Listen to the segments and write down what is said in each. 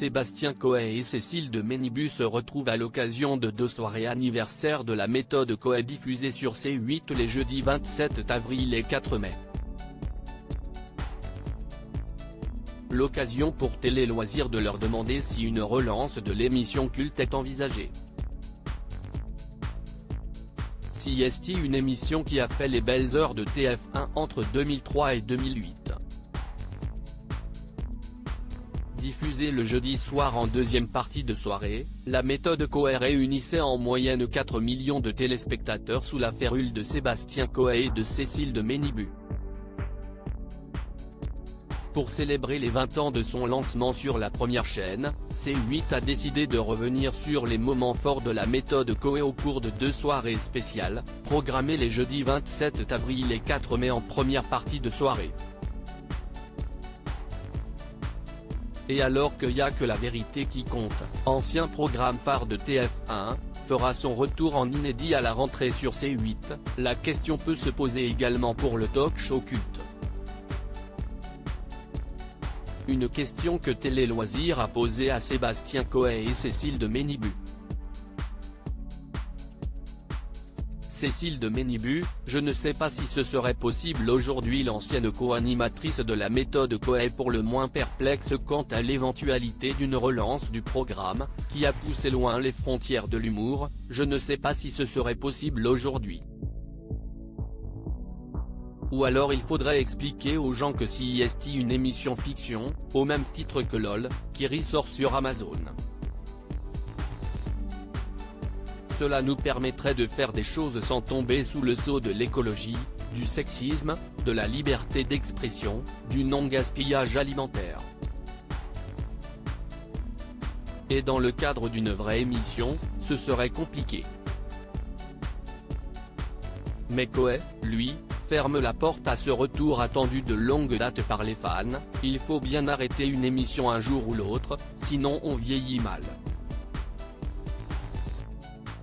Sébastien Coé et Cécile de Ménibus se retrouvent à l'occasion de 2 soirées anniversaires de la méthode Coé diffusées sur C8 les jeudis 27 avril et 4 mai. L'occasion pour Télé Loisirs de leur demander si une relance de l'émission culte est envisagée. CST, une émission qui a fait les belles heures de TF1 entre 2003 et 2008. Diffusée le jeudi soir en deuxième partie de soirée, la méthode Coé réunissait en moyenne 4 millions de téléspectateurs sous la férule de Sébastien Coé et de Cécile de Ménibus. Pour célébrer les 20 ans de son lancement sur la première chaîne, C8 a décidé de revenir sur les moments forts de la méthode Coé au cours de 2 soirées spéciales, programmées les jeudis 27 avril et 4 mai en première partie de soirée. Et alors que Y'a que la vérité qui compte, ancien programme phare de TF1, fera son retour en inédit à la rentrée sur C8, la question peut se poser également pour le talk-show culte. Une question que Télé Loisirs a posée à Sébastien Coé et Cécile de Ménibus. Cécile de Ménibus, je ne sais pas si ce serait possible aujourd'hui. L'ancienne co-animatrice de la méthode Coé est pour le moins perplexe quant à l'éventualité d'une relance du programme, qui a poussé loin les frontières de l'humour. Je ne sais pas si ce serait possible aujourd'hui. Ou alors il faudrait expliquer aux gens que CST, une émission fiction, au même titre que LOL, qui ressort sur Amazon. Cela nous permettrait de faire des choses sans tomber sous le sceau de l'écologie, du sexisme, de la liberté d'expression, du non-gaspillage alimentaire. Et dans le cadre d'une vraie émission, ce serait compliqué. Mais Coé, lui, ferme la porte à ce retour attendu de longue date par les fans. Il faut bien arrêter une émission un jour ou l'autre, sinon on vieillit mal.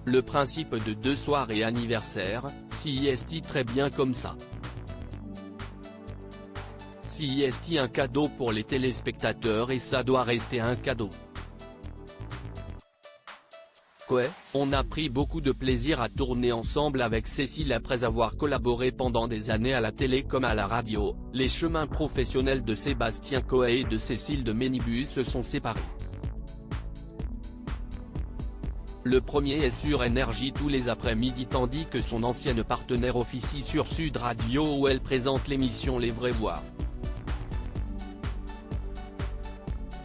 Le principe de 2 soirées anniversaires, CST très bien comme ça. CST un cadeau pour les téléspectateurs et ça doit rester un cadeau. Coé, on a pris beaucoup de plaisir à tourner ensemble avec Cécile après avoir collaboré pendant des années à la télé comme à la radio. Les chemins professionnels de Sébastien Coé et de Cécile de Ménibus se sont séparés. Le premier est sur Énergie tous les après-midi tandis que son ancienne partenaire officie sur Sud Radio où elle présente l'émission Les Vraies Voix.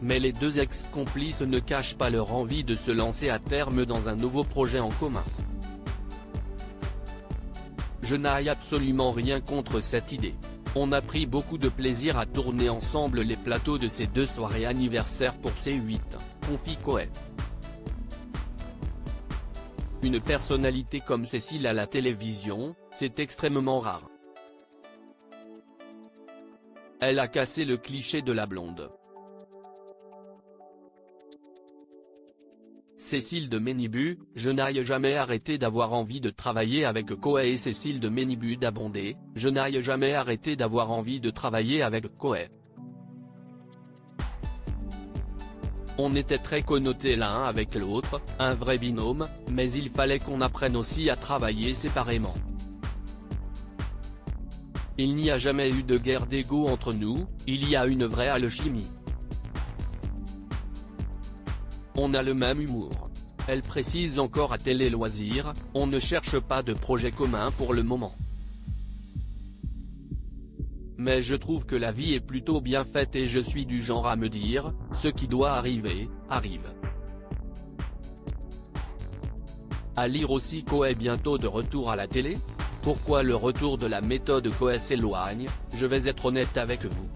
Mais les 2 ex-complices ne cachent pas leur envie de se lancer à terme dans un nouveau projet en commun. Je n'ai absolument rien contre cette idée. On a pris beaucoup de plaisir à tourner ensemble les plateaux de ces 2 soirées anniversaires pour C8, confie Coé. Une personnalité comme Cécile à la télévision, c'est extrêmement rare. Elle a cassé le cliché de la blonde. Cécile de Ménibus, je n'ai jamais arrêté d'avoir envie de travailler avec Coé et Cécile de Ménibus d'abonder, je n'ai jamais arrêté d'avoir envie de travailler avec Coé. On était très connotés l'un avec l'autre, un vrai binôme, mais il fallait qu'on apprenne aussi à travailler séparément. Il n'y a jamais eu de guerre d'ego entre nous, il y a une vraie alchimie. On a le même humour. Elle précise encore à Télé Loisirs, on ne cherche pas de projet commun pour le moment. Mais je trouve que la vie est plutôt bien faite et je suis du genre à me dire, ce qui doit arriver, arrive. À lire aussi Coé bientôt de retour à la télé ? Pourquoi le retour de la méthode Coé s'éloigne ? Je vais être honnête avec vous.